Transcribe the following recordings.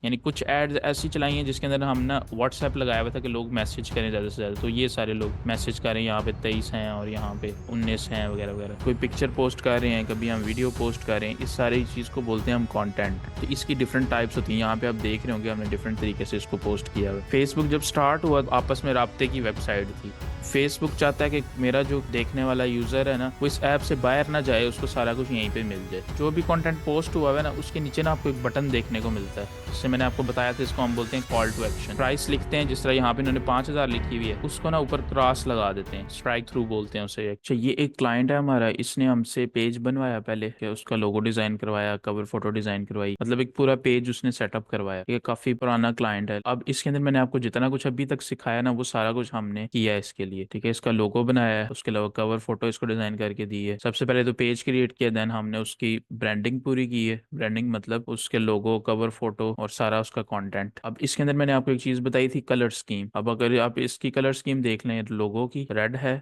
यानी कुछ एड्स ऐसी चलाई हैं जिसके अंदर हम ना व्हाट्सएप लगाया हुआ था कि लोग मैसेज करें ज़्यादा से ज़्यादा, तो ये सारे लोग मैसेज करें यहाँ पे 23 हैं और यहाँ पे 19 हैं वगैरह वगैरह। कोई पिक्चर पोस्ट कर रहे हैं, कभी हम वीडियो पोस्ट कर रहे हैं, इस सारी चीज़ को बोलते हैं हम कंटेंट। तो इसकी डिफरेंट टाइप्स होती हैं। यहाँ पे आप देख रहे होंगे हमने डिफरेंट तरीके से इसको पोस्ट किया हुआ है। फेसबुक जब स्टार्ट हुआ तो आपस में राब्ते की वेबसाइट थी। फेसबुक चाहता है कि मेरा जो देखने वाला यूज़र है ना वो इस ऐप से बाहर ना जाए, उसको सारा कुछ यहीं पे मिल जाए। जो भी कंटेंट पोस्ट हुआ है ना उसके नीचे ना आपको एक बटन देखने को मिलता है, जिससे मैंने आपको बताया था, इसको हम बोलते हैं कॉल टू एक्शन। प्राइस लिखते हैं, जिस तरह यहाँ पे इन्होंने 5,000 लिखी हुई है, उसको ना ऊपर क्रॉस लगा देते हैं, स्ट्राइक थ्रू बोलते हैं उसे। अच्छा, ये एक क्लाइंट है हमारा, इसने हमसे पेज बनवाया पहले, उसका लोगो डिजाइन करवाया, कवर फोटो डिजाइन करवाई, मतलब एक पूरा पेज उसने सेटअप करवाया। ये काफी पुराना क्लाइंट है। अब इसके अंदर मैंने आपको जितना कुछ अभी तक सिखाया ना वो सारा कुछ हमने किया है इसके लिए, ठीक है। इसका लोगो बनाया है, उसके अलावा कवर फोटो इसको डिजाइन करके दी है। सबसे पहले तो पेज क्रिएट किया, देन हमने उसकी ब्रांडिंग पूरी की है। ब्रांडिंग मतलब उसके लोगो, कवर फोटो और सारा उसका कंटेंट। अब इसके अंदर मैंने आपको एक चीज बताई थी, कलर स्कीम। अब अगर आप इसकी कलर स्कीम देख लें, लोगो की रेड है,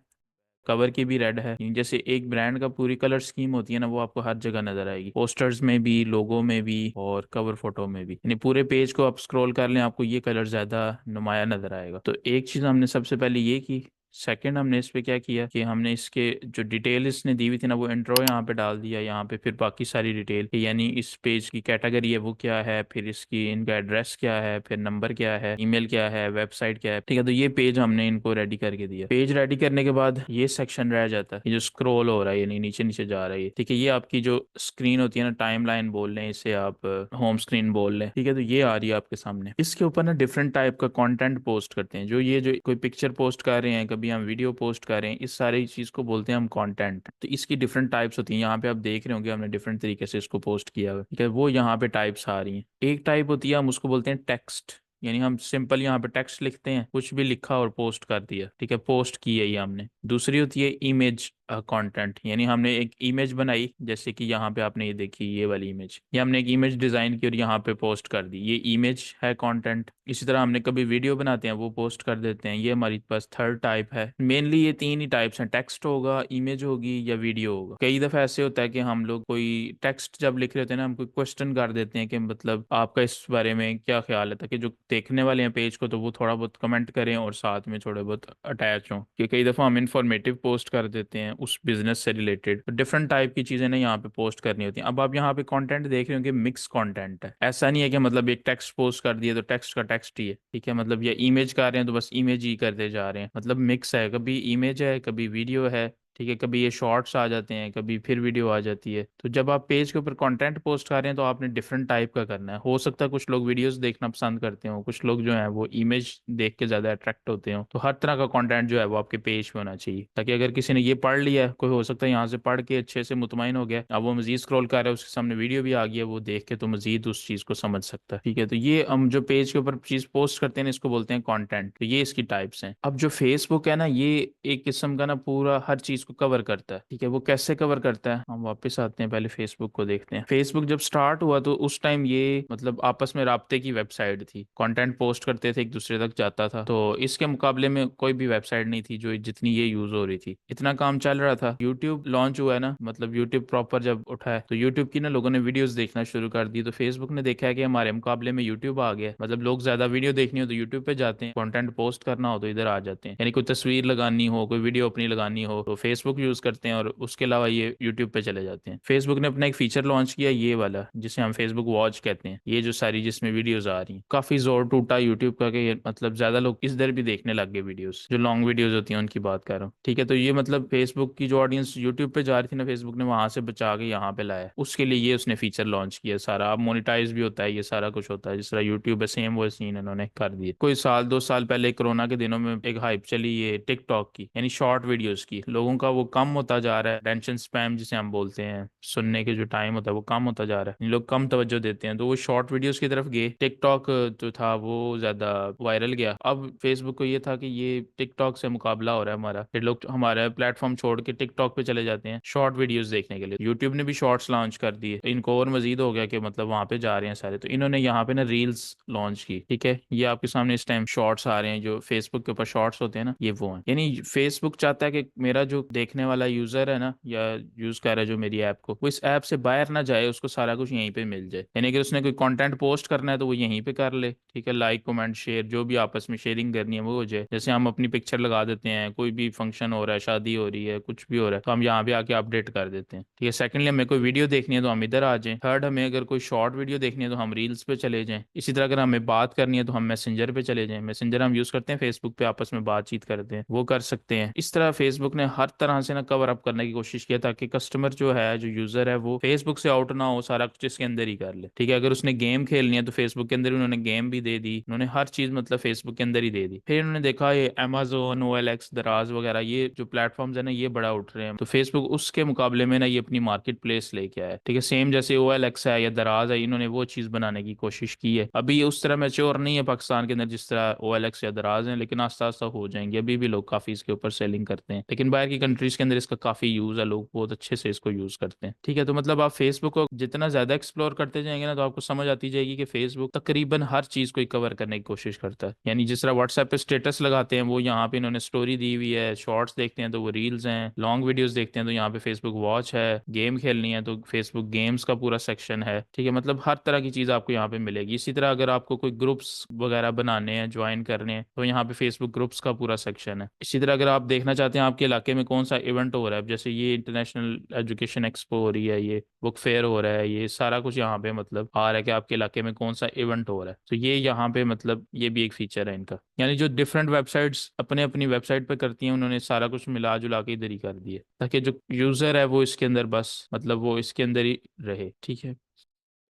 कवर की भी रेड है। जैसे एक ब्रांड का पूरी कलर स्कीम होती है ना, वो आपको हर जगह नजर आएगी, पोस्टर्स में भी, लोगो में भी और कवर फोटो में भी। यानी पूरे पेज को आप स्क्रॉल कर लें, आपको ये कलर ज्यादा नुमाया नजर आएगा। तो एक चीज हमने सबसे पहले ये की। सेकंड हमने इस पे क्या किया कि हमने इसके जो डिटेल इसने दी हुई थी ना वो इंट्रो यहाँ पे डाल दिया, यहाँ पे फिर बाकी सारी डिटेल, यानी इस पेज की कैटेगरी है वो क्या है, फिर इसकी इनका एड्रेस क्या है, फिर नंबर क्या है, ईमेल क्या है, वेबसाइट क्या है, ठीक है। तो ये पेज हमने इनको रेडी करके दिया। पेज रेडी करने के बाद ये सेक्शन रह जाता है, ये जो स्क्रॉल हो रहा है यानी नीचे नीचे जा रहा है, ठीक है। ये आपकी जो स्क्रीन होती है ना, टाइम लाइन बोल लें इसे, आप होम स्क्रीन बोल लें, ठीक है। तो ये आ रही है आपके सामने। इसके ऊपर ना डिफरेंट टाइप का कंटेंट पोस्ट करते हैं। जो कोई पिक्चर पोस्ट कर रहे हैं, कभी हम वीडियो पोस्ट कर रहे हैं, इस सारी चीज को बोलते हैं हम कंटेंट। तो इसकी डिफरेंट टाइप्स होती हैं। यहाँ पे आप देख रहे होंगे हमने डिफरेंट तरीके से इसको पोस्ट किया हुआ है, ठीक है। वो यहाँ पे टाइप्स आ रही हैं। एक टाइप होती है, हम उसको बोलते हैं टेक्स्ट, यानी हम सिंपल यहाँ पे टेक्स्ट लिखते हैं, कुछ भी लिखा और पोस्ट कर दिया, ठीक है, पोस्ट की है ये हमने। दूसरी होती है इमेज कंटेंट, यानी हमने एक इमेज बनाई, जैसे कि यहाँ पे आपने ये देखी, ये वाली इमेज, ये हमने एक इमेज डिजाइन की और यहाँ पे पोस्ट कर दी, ये इमेज है कंटेंट। इसी तरह हमने कभी वीडियो बनाते हैं वो पोस्ट कर देते हैं, ये हमारी पास थर्ड टाइप है। मेनली ये तीन ही टाइप्स हैं, टेक्स्ट होगा, इमेज होगी या वीडियो होगा। कई दफा ऐसे होता है कि हम लोग कोई टेक्स्ट जब लिख रहे होते हैं ना, हम कोई क्वेश्चन कर देते हैं कि मतलब आपका इस बारे में क्या ख्याल है, ताकि जो देखने वाले हैं पेज को तो वो थोड़ा बहुत कमेंट करें और साथ में थोड़े बहुत अटैच हों। कि कई दफा हम इंफॉर्मेटिव पोस्ट कर देते हैं उस बिजनेस से रिलेटेड, तो डिफरेंट टाइप की चीजें ना यहाँ पे पोस्ट करनी होती हैं। अब आप यहाँ पे कंटेंट देख रहे होंगे, मिक्स कंटेंट है। ऐसा नहीं है कि मतलब एक टेक्स्ट पोस्ट कर दिए तो टेक्स्ट का टेक्स्ट ही है, ठीक है। मतलब या इमेज कर रहे हैं तो बस इमेज ही करते जा रहे हैं, मतलब मिक्स है, कभी इमेज है, कभी वीडियो है, ठीक है। कभी ये शॉर्ट्स आ जाते हैं, कभी फिर वीडियो आ जाती है। तो जब आप पेज के ऊपर कंटेंट पोस्ट कर रहे हैं तो आपने डिफरेंट टाइप का करना है। हो सकता है कुछ लोग वीडियोस देखना पसंद करते हो, कुछ लोग जो है वो इमेज देख के ज्यादा अट्रैक्ट होते हो। तो हर तरह का कंटेंट जो है वो आपके पेज पे होना चाहिए, ताकि अगर किसी ने ये पढ़ लिया है, कोई हो सकता है यहाँ से पढ़ के अच्छे से मुतमईन हो गया, अब वो मजीद स्क्रॉल कर रहा है, उसके सामने वीडियो भी आ गया, वो देख के तो मजीद उस चीज को समझ सकता है, ठीक है। तो ये हम जो पेज के ऊपर चीज पोस्ट करते हैं ना, इसको बोलते हैं कंटेंट। तो ये इसकी टाइप्स हैं। अब जो फेसबुक है ना, ये एक किस्म का ना पूरा हर चीज को कवर करता है, ठीक है। वो कैसे कवर करता है, हम वापस आते हैं, पहले फेसबुक को देखते हैं। फेसबुक जब स्टार्ट हुआ तो उस टाइम ये मतलब आपस में राब्ते की वेबसाइट थी, कंटेंट पोस्ट करते थे, एक दूसरे तक जाता था। तो इसके मुकाबले में कोई भी वेबसाइट नहीं थी जो जितनी ये यूज हो रही थी। इतना काम चल रहा था। यूट्यूब लॉन्च हुआ है ना, मतलब यूट्यूब प्रॉपर जब उठा है तो यूट्यूब की ना लोगों ने वीडियोस देखना शुरू कर दी। तो फेसबुक ने देखा है कि हमारे मुकाबले में यूट्यूब आ गया है, मतलब लोग ज्यादा वीडियो देखनी हो तो यूट्यूब पे जाते हैं, कंटेंट पोस्ट करना हो तो इधर आ जाते हैं। यानी कोई तस्वीर लगानी हो, कोई वीडियो अपनी लगानी हो तो फेसबुक यूज करते हैं, और उसके अलावा ये यूट्यूब पे चले जाते हैं। फेसबुक ने अपना एक फीचर लॉन्च किया, ये वाला जिसे हम फेसबुक वॉच कहते हैं, ये जो सारी जिसमें वीडियोस आ रही हैं। काफी जोर टूटा यूट्यूब का कि मतलब ज्यादा लोग इस दर भी देखने लग गए वीडियोस, जो लॉन्ग वीडियोस होती हैं उनकी बात कर रहा हूँ, ठीक है। तो ये मतलब फेसबुक की जो ऑडियंस यूट्यूब पे जा रही थी ना, फेसबुक ने वहां से बचा के यहाँ पे लाया, उसके लिए ये उसने फीचर लॉन्च किया सारा। अब मोनिटाइज भी होता है, ये सारा कुछ होता है, जिस तरह यूट्यूब है सेम वो सीन इन्होंने कर दिए। कोई साल 2 साल पहले कोरोना के दिनों में एक हाइप चली ये टिकटॉक की, यानी शॉर्ट वीडियोस की। लोगों का वो कम होता जा रहा है, अटेंशन स्पैम जिसे हम बोलते हैं, सुनने के जो टाइम होता है वो कम होता जा रहा है, लोग कम तवज्जो देते हैं, तो वो शॉर्ट वीडियोस की तरफ गए। टिकटॉक जो था वो ज्यादा वायरल गया। अब फेसबुक को ये था कि ये टिकटॉक से मुकाबला हो रहा है हमारा, फिर लोग हमारा प्लेटफॉर्म छोड़ के टिकटॉक पे चले जाते हैं शॉर्ट वीडियोस देखने के लिए। यूट्यूब ने भी शॉर्ट्स लॉन्च कर दिए, इनको और मजीद हो गया कि मतलब वहां पे जा रहे हैं सारे, तो इन्होंने यहाँ पे ना रील्स लॉन्च की, ठीक है। ये आपके सामने इस टाइम शॉर्ट्स आ रहे हैं, जो फेसबुक के ऊपर शॉर्ट्स होते हैं ना, ये वो हैं। यानी फेसबुक चाहता है कि मेरा जो देखने वाला यूजर है ना, या यूज कर रहा है जो मेरी ऐप को, वो इस ऐप से बाहर ना जाए, उसको सारा कुछ यहीं पे मिल जाए। यानी कि उसने कोई कंटेंट पोस्ट करना है तो वो यहीं पे कर ले, ठीक है, लाइक कमेंट शेयर जो भी आपस में शेयरिंग करनी है वो हो जाए। जैसे हम अपनी पिक्चर लगा देते हैं, कोई भी फंक्शन हो रहा है, शादी हो रही है, कुछ भी हो रहा है, तो हम यहाँ पे आके अपडेट कर देते हैं, ठीक है। सेकेंडली, हमें कोई वीडियो देखनी है तो हम इधर आ जाएं। थर्ड, हमें अगर कोई शॉर्ट वीडियो देखनी है तो हम रील्स पे चले जाएं। इसी तरह अगर हमें बात करनी है तो हम मैसेंजर पे चले जाएं। मैसेंजर हम यूज करते हैं फेसबुक पे, आपस में बातचीत करते हैं, वो कर सकते हैं। इस तरह फेसबुक ने हर तरह से ना कवर अप करने की कोशिश किया ताकि कस्टमर जो है, जो यूजर है, वो फेसबुक से आउट ना हो, सारा कुछ इसके अंदर ही कर ले, ठीक है। अगर उसने गेम खेलनी है तो फेसबुक के अंदर उन्होंने गेम भी दे दी, उन्होंने हर चीज मतलब फेसबुक के अंदर ही दे दी। फिर उन्होंने देखा ये Amazon, OLX, दराज वगैरह ये जो प्लेटफॉर्म्स है ना, ये बड़ा उठ रहे हैं, तो फेसबुक उसके मुकाबले में ना ये अपनी मार्केट प्लेस लेके आया है, ठीक है। सेम जैसे OLX है या दराज है, इन्होंने वो चीज बनाने की कोशिश की है। अभी ये उस तरह मैच्योर नहीं है पाकिस्तान के अंदर जिस तरह OLX या दराज है, लेकिन आस्ता आस्ता हो जाएंगे। अभी भी लोग काफी इसके ऊपर सेलिंग करते हैं, लेकिन बाहर की कंट्रीज के अंदर इसका काफी यूज है, लोग बहुत अच्छे से इसको यूज करते हैं, ठीक है। तो मतलब आप फेसबुक को जितना ज्यादा एक्सप्लोर करते जाएंगे ना, तो आपको समझ आती जाएगी कि फेसबुक तकरीबन हर चीज को कवर करने की कोशिश करता है। यानी जिस तरह व्हाट्सएप पे स्टेटस लगाते हैं, वो यहाँ पे इन्होंने स्टोरी दी हुई है, शॉर्ट्स देखते हैं तो वो रील्स हैं, लॉन्ग वीडियोस देखते हैं तो यहाँ पे फेसबुक वॉच है, गेम खेलनी है तो फेसबुक गेम्स का पूरा सेक्शन है, ठीक है। मतलब हर तरह की चीज आपको यहाँ पे मिलेगी। इसी तरह अगर आपको कोई ग्रुप्स वगैरह बनाने हैं, ज्वाइन करने हैं, तो यहाँ पे फेसबुक ग्रुप्स का पूरा सेक्शन है। इसी तरह अगर आप देखना चाहते हैं आपके इलाके में कौन सा इवेंट हो रहा है, जैसे ये इंटरनेशनल एजुकेशन एक्सपो हो रही है, ये बुक फेयर हो रहा है, ये सारा कुछ यहाँ पे मतलब आ रहा है कि आपके इलाके में कौन सा इवेंट हो रहा है, तो ये यहाँ पे मतलब ये भी एक फीचर है इनका। यानी जो डिफरेंट वेबसाइट्स अपने अपनी वेबसाइट पे करती हैं, उन्होंने सारा कुछ मिला जुला के इधर ही कर दिया ताकि जो यूजर है वो इसके अंदर बस मतलब वो इसके अंदर ही रहे, ठीक है।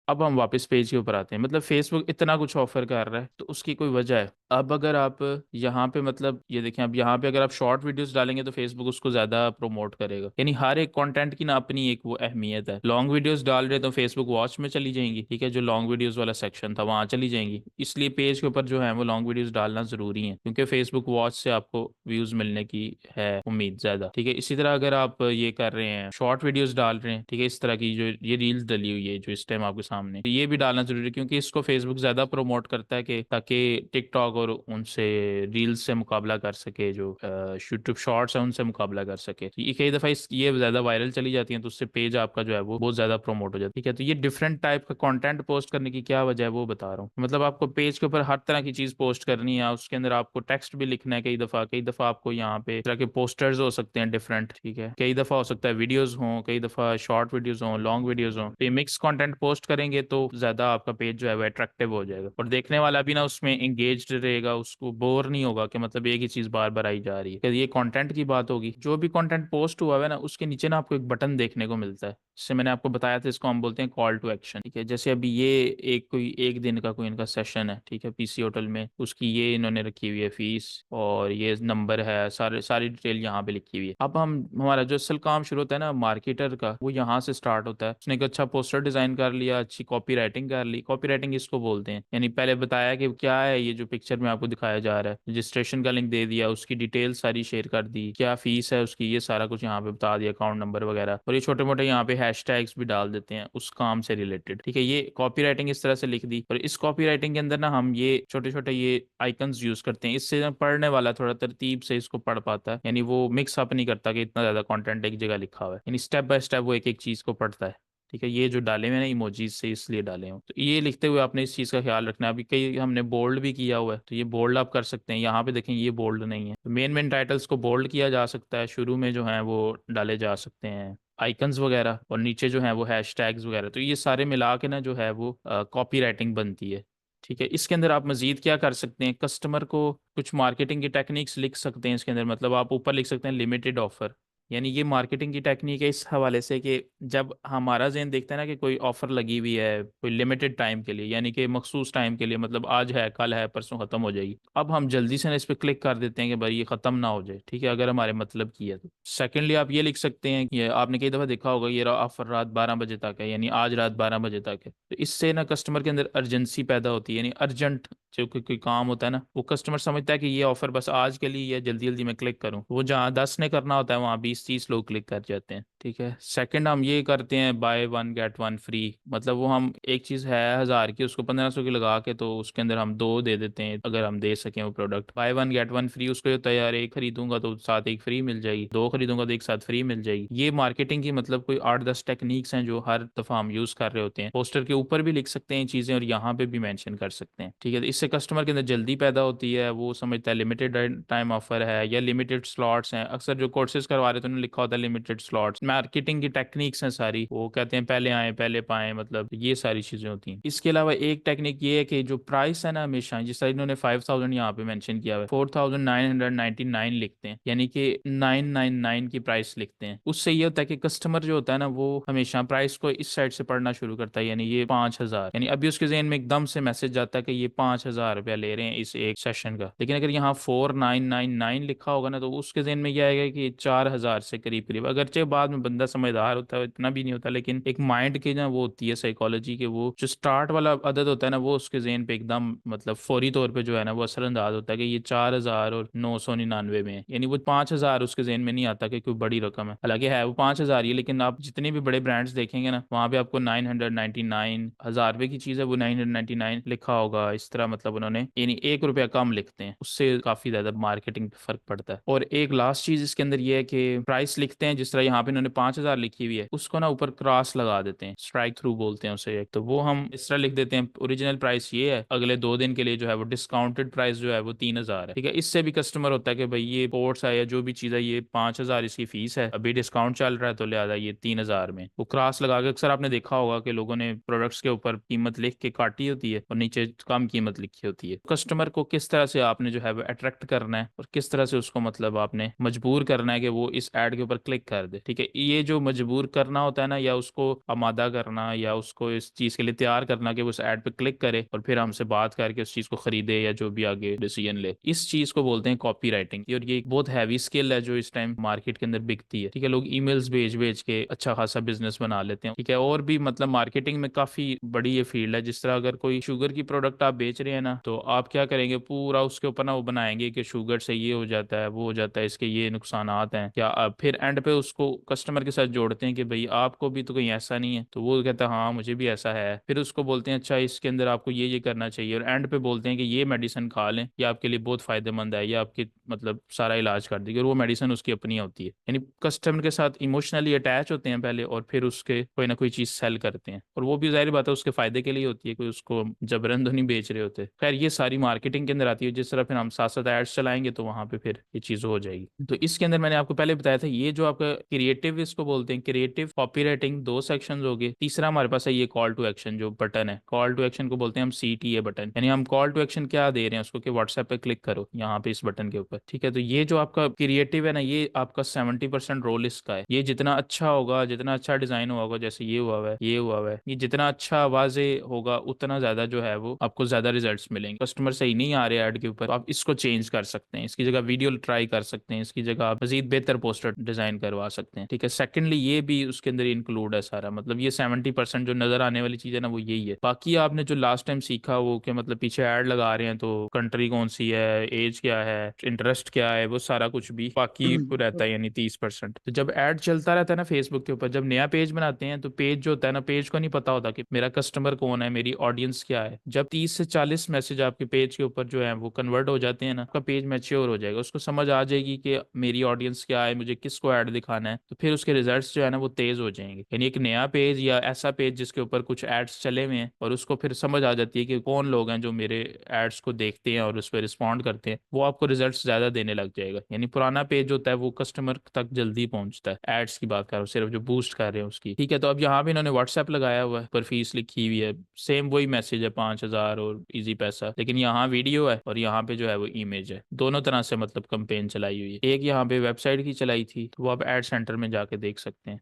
अब हम वापस पेज के ऊपर आते हैं। मतलब फेसबुक इतना कुछ ऑफर कर रहा है तो उसकी कोई वजह है। अब अगर आप यहाँ पे मतलब ये देखें, अब यहाँ पे अगर आप शॉर्ट वीडियोस डालेंगे तो फेसबुक उसको ज्यादा प्रमोट करेगा। यानी हर एक कंटेंट की ना अपनी एक वो अहमियत है। लॉन्ग वीडियोस डाल रहे तो फेसबुक वॉच में चली जाएंगी, ठीक है, जो लॉन्ग वीडियोस वाला सेक्शन था वहां चली जाएंगी। इसलिए पेज के ऊपर जो है वो लॉन्ग वीडियोस डालना जरूरी है, क्योंकि फेसबुक वॉच से आपको व्यूज मिलने की है उम्मीद ज्यादा, ठीक है। इसी तरह अगर आप ये कर रहे हैं, शॉर्ट वीडियोस डाल रहे हैं, ठीक है, इस तरह की जो ये रील्स डली हुई है जो इस टाइम आपके सामने, तो ये भी डालना जरूरी है, क्योंकि इसको फेसबुक ज्यादा प्रमोट करता है कि ताकि टिकटॉक और उनसे रील्स से मुकाबला कर सके, जो यूट्यूब शॉर्ट्स है उनसे मुकाबला कर सके। तो ये कई दफा ये ज्यादा वायरल चली जाती है, तो उससे पेज आपका जो है वो बहुत ज्यादा प्रमोट हो जाता है, ठीक है। तो ये डिफरेंट टाइप का कंटेंट पोस्ट करने की क्या वजह है वो बता रहा हूँ। मतलब आपको पेज के ऊपर हर तरह की चीज पोस्ट करनी है, उसके अंदर आपको टेक्स्ट भी लिखना है, कई दफा आपको यहाँ पे इस तरह के पोस्टर्स हो सकते हैं डिफरेंट, ठीक है, कई दफा हो सकता है वीडियोस हों, कई दफा शॉर्ट वीडियोस हों, लॉन्ग वीडियोस हों। तो ये मिक्स कंटेंट पोस्ट करेंगे तो ज्यादा आपका पेज जो है वो अट्रैक्टिव हो जाएगा, और देखने वाला भी ना उसमें एंगेज्ड रहेगा, उसको बोर नहीं होगा कि मतलब एक ही चीज बार बार आई जा रही है। ये कंटेंट की बात होगी। जो भी कंटेंट पोस्ट हुआ है ना, उसके नीचे ना आपको एक बटन देखने को मिलता है, जिससे मैंने आपको बताया था, इसको हम बोलते हैं कॉल टू एक्शन, ठीक है। जैसे अभी ये कोई एक दिन का कोई इनका सेशन है, ठीक है, पीसी होटल में, उसकी ये इन्होंने रखी हुई है फीस, और ये नंबर है, सारी डिटेल यहाँ पे लिखी हुई है। अब हमारा जो असल काम शुरू होता है ना मार्केटर का, वो यहाँ से स्टार्ट होता है। उसने एक अच्छा पोस्टर डिजाइन कर लिया, अच्छी कॉपी राइटिंग कर ली। कॉपी राइटिंग इसको बोलते हैं, यानी पहले बताया कि क्या है ये जो पिक्चर में आपको दिखाया जा रहा है, रजिस्ट्रेशन का लिंक दे दिया, उसकी डिटेल सारी शेयर कर दी, क्या फीस है उसकी, ये सारा कुछ यहाँ पे बता दिया, अकाउंट नंबर वगैरह, और ये छोटे मोटे यहाँ पे हैशटैग्स भी डाल देते हैं उस काम से रिलेटेड, ठीक है। ये कॉपी राइटिंग इस तरह से लिख दी, और इस कॉपी राइटिंग के अंदर ना हम ये छोटे छोटे ये आइकन्स यूज करते हैं। इससे ना पढ़ने वाला थोड़ा तरतीब से इसको पढ़ पाता है, यानी वो मिक्स अप नहीं करता कि इतना ज्यादा कंटेंट एक जगह लिखा हुआ है, यानी स्टेप बाय स्टेप वो एक एक चीज को पढ़ता है, ठीक है। ये जो डाले हुए ना इमोजीज से इसलिए डाले हो, तो ये लिखते हुए आपने इस चीज का ख्याल रखना है। अभी कई हमने बोल्ड भी किया हुआ है, तो ये बोल्ड आप कर सकते हैं। यहाँ पे देखें ये बोल्ड नहीं है, तो मेन मेन टाइटल्स को बोल्ड किया जा सकता है, शुरू में जो है वो डाले जा सकते हैं आइकन्स वगैरह, और नीचे जो है वो हैशटैग्स वगैरह। तो ये सारे मिला के ना जो है वो कॉपी राइटिंग बनती है, ठीक है। इसके अंदर आप मजीद क्या कर सकते हैं, कस्टमर को कुछ मार्केटिंग की टेक्निक्स लिख सकते हैं इसके अंदर। मतलब आप ऊपर लिख सकते हैं लिमिटेड ऑफर, यानी ये मार्केटिंग की टेक्निक है इस हवाले से कि जब हमारा जहन देखता है ना कि कोई ऑफर लगी हुई है कोई लिमिटेड टाइम के लिए, यानी कि मखसूस टाइम के लिए, मतलब आज है कल है परसों खत्म हो जाएगी, अब हम जल्दी से ना इस पर क्लिक कर देते हैं कि भाई ये खत्म ना हो जाए, ठीक है, अगर हमारे मतलब की है तो। सेकेंडली आप ये लिख सकते हैं कि आपने कई दफा देखा होगा ये ऑफर रात 12 बजे तक है, यानी आज रात 12 बजे तक है, तो इससे ना कस्टमर के अंदर अर्जेंसी पैदा होती है, यानी अर्जेंट जो कोई काम होता है ना, वो कस्टमर समझता है कि ये ऑफर बस आज के लिए है, जल्दी जल्दी मैं क्लिक करूं। वो जहाँ 10 ने करना होता है वहाँ 20-30 लोग क्लिक कर जाते हैं, ठीक है। सेकंड हम ये करते हैं by one get one free, मतलब वो हम एक चीज़ है 1000 की, उसको 1500 की लगा के तो उसके अंदर हम दो दे देते हैं, अगर हम दे सकें वो product. By one get one free, उसको ये होता है यार एक खरीदूंगा तो साथ एक फ्री मिल जाएगी, दो खरीदूंगा तो एक साथ फ्री मिल जाएगी। ये मार्केटिंग की मतलब कोई 8-10 टेक्निक्स हैं जो हर दफ़ा हम यूज़ कर रहे होते हैं। पोस्टर के ऊपर भी लिख सकते हैं चीज़ें और यहाँ पे भी मेंशन कर सकते हैं। ठीक है, तो इससे कस्टमर के अंदर जल्दी पैदा होती है, वो समझता है लिमिटेड टाइम ऑफर है या लिमिटेड स्लॉट्स हैं। अक्सर जो कोर्सेज करवा रहे थे उन्होंने लिखा होता है लिमिटेड स्लॉट्स। मार्केटिंग की टेक्निक्स हैं सारी, वो कहते हैं पहले आए पहले पाएं, मतलब ये सारी चीजें होती हैं। इसके अलावा एक टेक्निक ये है कि जो प्राइस है ना, हमेशा जिस तरह इन्होंने 5000 यहाँ पे मेंशन किया हुआ है, 4999 लिखते हैं, यानी कि 999 की प्राइस लिखते हैं। उससे ये होता है कि कस्टमर जो होता है ना वो हमेशा प्राइस को इस साइड से पढ़ना शुरू करता है, यानी ये 5000, यानी अभी उसके जहन में एकदम से मैसेज जाता है कि ये 5000 रुपया ले रहे हैं इस एक सेशन का। लेकिन अगर यहाँ 4999 लिखा होगा ना तो उसके जहन में यह आएगा कि 4000 से करीब करीब। अगरचे बाद में बंदा समझदार होता है, इतना भी नहीं होता, लेकिन एक माइंड की ना वो होती है साइकोलॉजी के, वो जो स्टार्ट वाला अदद होता है ना वो उसके जहन पे एकदम मतलब फौरी तौर पे जो है ना वो असरअंदाज होता है कि ये 4999 में है। यानी वो 5000 उसके जहन में नहीं आता कि कोई बड़ी रकम है, हालांकि है वो 5000 ही है, लेकिन आप जितने भी बड़े ब्रांड्स देखेंगे ना वहां पे आपको 999, 1000 रुपए की चीज है वो 999 लिखा होगा। इस तरह मतलब उन्होंने यानी 1 रुपया कम लिखते हैं, उससे काफी ज्यादा मार्केटिंग पे फर्क पड़ता है। और एक लास्ट चीज इसके अंदर ये है कि प्राइस लिखते हैं, जिस तरह यहाँ पे इन्होंने 5000 लिखी हुई है उसको ना ऊपर क्रॉस लगा देते हैं, स्ट्राइक थ्रू बोलते हैं उसे, तो वो हम इस तरह लिख देते हैं ओरिजिनल प्राइस ये है, अगले 2 दिन के लिए जो है वो डिस्काउंटेड प्राइस जो है वो 3000 है। ठीक है, इससे भी कस्टमर होता है कि भाई ये पोर्ट्स है या जो भी चीज़ है ये 5000 इसकी फीस है, अभी डिस्काउंट चल रहा है तो लिहाजा ये 3000 में। वो क्रॉस लगा के अक्सर आपने देखा होगा कि लोगों ने प्रोडक्ट्स के ऊपर कीमत लिख के काटी होती है और नीचे कम कीमत लिखी होती है। कस्टमर को किस तरह से आपने जो है वो अट्रैक्ट करना है और किस तरह से उसको मतलब आपने मजबूर करना है कि वो इस एड के ऊपर क्लिक कर दे। ठीक है, ये जो मजबूर करना होता है ना, या उसको आमादा करना या उसको इस चीज के लिए तैयार करना कि वो उस एड पे क्लिक करे और फिर हमसे बात करके उस चीज को खरीदे या जो भी आगे डिसीजन ले, इस चीज को बोलते हैं कॉपी राइटिंग। और ये एक बहुत हैवी स्किल है जो इस टाइम मार्केट के अंदर बिकती है। ठीक है, लोग ईमेल्स भेज भेज के अच्छा खासा बिजनेस बना लेते हैं। ठीक है, और भी मतलब मार्केटिंग में काफी बड़ी ये फील्ड है। जिस तरह अगर कोई शुगर की प्रोडक्ट आप बेच रहे हैं ना तो आप क्या करेंगे, पूरा उसके ऊपर ना वो बनाएंगे कि शुगर से ये हो जाता है वो हो जाता है, इसके ये नुकसानात हैं क्या, आप फिर एंड पे उसको कस्टमर के साथ जोड़ते हैं कि भाई आपको भी तो कहीं ऐसा नहीं है, तो वो कहता है हाँ मुझे भी ऐसा है। फिर उसको बोलते हैं अच्छा इसके अंदर आपको ये करना चाहिए, और एंड पे बोलते हैं कि ये मेडिसिन खा लें, ये आपके लिए बहुत फायदेमंद है, ये आपके मतलब सारा इलाज कर देगी, और वो मेडिसिन उसकी अपनी होती है। यानी कस्टमर के साथ इमोशनली अटैच होते हैं पहले और फिर उसके कोई ना कोई चीज सेल करते हैं, और वो भी जाहिर बात है उसके फायदे के लिए होती है, कोई उसको जबरन तो नहीं बेच रहे होते। खैर ये सारी मार्केटिंग के अंदर आती है। जिस तरह फिर हम साथ साथ एड्स चलाएंगे तो वहां पे फिर ये चीज हो जाएगी। तो इसके अंदर मैंने आपको पहले बताया था ये जो आपका क्रिएटिव इसको बोलते हैं, क्रिएटिव कॉपी राइटिंग, दो सेक्शन हो गए। तीसरा हमारे पास है ये कॉल टू एक्शन जो बटन है, कॉल टू एक्शन को बोलते हैं हम CTA बटन, यानी हम कॉल टू एक्शन क्या दे रहे हैं उसको कि व्हाट्सएप पे क्लिक करो यहाँ पे इस बटन के ऊपर। ठीक है, तो ये जो आपका क्रिएटिव है ना ये आपका 70% रोल इसका है। ये जितना अच्छा होगा, जितना अच्छा डिजाइन होगा, जैसे ये हुआ है ये हुआ है, ये जितना अच्छा आवाजे होगा उतना ज्यादा जो है वो आपको ज्यादा रिजल्ट्स मिलेंगे। कस्टमर सही नहीं आ रहे ऐड के ऊपर, तो आप इसको चेंज कर सकते हैं, इसकी जगह वीडियो ट्राई कर सकते हैं, इसकी जगह आप मजीद बेहतर पोस्टर डिजाइन करवा सकते हैं। ठीक है, सेकेंडली ये भी उसके अंदर इंक्लूड है सारा, मतलब ये 70% जो नजर आने वाली चीज है ना वो यही है। बाकी आपने जो लास्ट टाइम सीखा वो कि मतलब पीछे ऐड लगा रहे हैं तो कंट्री कौन सी है, एज क्या है, इंटरेस्ट क्या है, वो सारा कुछ भी बाकी रहता है, यानी 30%। तो जब ऐड चलता रहता है ना फेसबुक के ऊपर, जब नया पेज बनाते हैं तो पेज जो होता है ना, पेज को नहीं पता होता कि मेरा कस्टमर कौन है, मेरी ऑडियंस क्या है। जब 30 से 40 मैसेज आपके पेज के ऊपर जो है वो कन्वर्ट हो जाते हैं ना, आपका पेज मैच्योर हो जाएगा, उसको समझ आ जाएगी कि मेरी ऑडियंस क्या है, मुझे किसको ऐड दिखाना है, तो फिर उसके रिजल्ट्स जो है ना वो तेज हो जाएंगे। यानी एक नया पेज या ऐसा पेज जिसके ऊपर कुछ एड्स चले हुए हैं और उसको फिर समझ आ जाती है कि कौन लोग हैं जो मेरे एड्स को देखते हैं और उस पर रिस्पॉन्ड करते हैं, वो आपको रिजल्ट्स ज्यादा देने लग जाएगा। यानी पुराना पेज होता है वो कस्टमर तक जल्दी पहुंचता है। एड्स की बात कर रहा हूँ सिर्फ जो बूस्ट कर रहे हैं उसकी। ठीक है, तो अब यहाँ पे इन्होंने व्हाट्सएप लगाया हुआ है, पर फीस लिखी हुई है, सेम वही मैसेज है 5000 और इजी पैसा, लेकिन यहाँ वीडियो है और यहाँ पे जो है वो इमेज है। दोनों तरह से मतलब कंपेन चलाई हुई है। एक यहाँ पे वेबसाइट की चलाई थी तो वो आप एड सेंटर में जाके देख सकते हैं।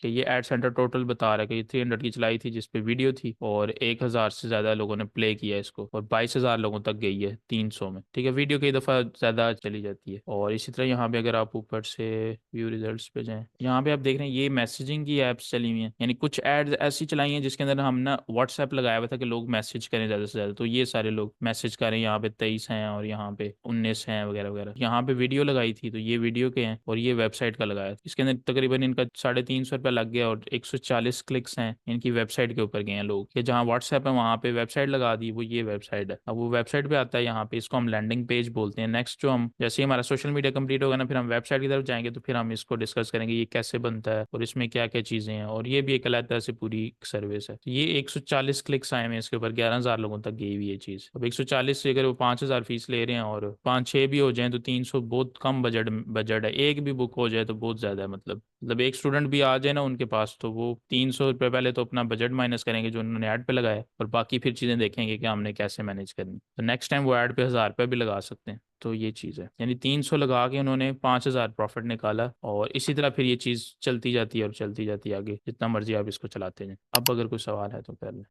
कि ये एड सेंटर टोटल बता रहा है कि ये 300 की चलाई थी, जिसपे वीडियो थी, और 1000 से ज्यादा लोगों ने प्ले किया इसको, और 22,000 लोगों तक गई है 300 में। ठीक है, वीडियो कई दफा ज्यादा चली जाती है। और इसी तरह यहाँ पे अगर आप ऊपर से व्यू रिजल्ट्स पे जाएं, यहाँ पे आप देख रहे हैं ये मैसेजिंग की एप्स चली हुई हैं, यानी कुछ एड्स ऐसी चलाई हैं जिसके अंदर हम ना व्हाट्सएप लगाया हुआ था कि लोग मैसेज करें ज्यादा से ज्यादा, तो ये सारे लोग मैसेज करें। यहाँ पे 23 हैं और यहाँ पे 19 हैं वगैरह वगैरह। यहाँ पे वीडियो लगाई थी, तो ये वीडियो के हैं, और ये वेबसाइट का लगाया था। इसके अंदर तकरीबन इनका 350 रुपया लग गया, और 140 क्लिक्स हैं इनकी वेबसाइट के ऊपर गए हैं लोग, कि जहाँ व्हाट्सएप है वहाँ पे वेबसाइट लगा दी, वो ये वेबसाइट है। अब वो वेबसाइट पे आता है यहाँ पे, इसको हम लैंडिंग पेज बोलते हैं। नेक्स्ट जो हम जैसे ही हमारा सोशल मीडिया कंप्लीट होगा ना, फिर हम वेबसाइट की तरफ जाएंगे, तो फिर हम इसको डिस्कस करेंगे ये कैसे बनता है और इसमें क्या क्या चीजें हैं, और ये भी एक अलग तरह से पूरी सर्विस है। तो ये 140 क्लिक्स आए हैं इसके ऊपर, 11,000 लोगों तक गई हुई ये चीज। अब 140 से अगर वो 5,000 फीस ले रहे हैं और 5-6 भी हो जाए तो 300 बहुत कम बजट बजट है। एक भी बुक हो जाए तो बहुत ज्यादा है। मतलब एक स्टूडेंट भी आ जाए ना उनके पास, तो वो 300 रुपये पहले तो अपना बजट माइनस करेंगे जो उन्होंने ऐड पे लगाया है, और बाकी फिर चीजें देखेंगे कि हमने कैसे मैनेज करनी। तो नेक्स्ट टाइम वो ऐड पे 1,000 रुपये भी लगा सकते हैं। तो ये चीज़ है, यानी 300 लगा के उन्होंने 5,000 प्रॉफिट निकाला, और इसी तरह फिर ये चीज़ चलती जाती है और चलती जाती है आगे, जितना मर्जी आप इसको चलाते जाएं। अब अगर कोई सवाल है तो कर लें।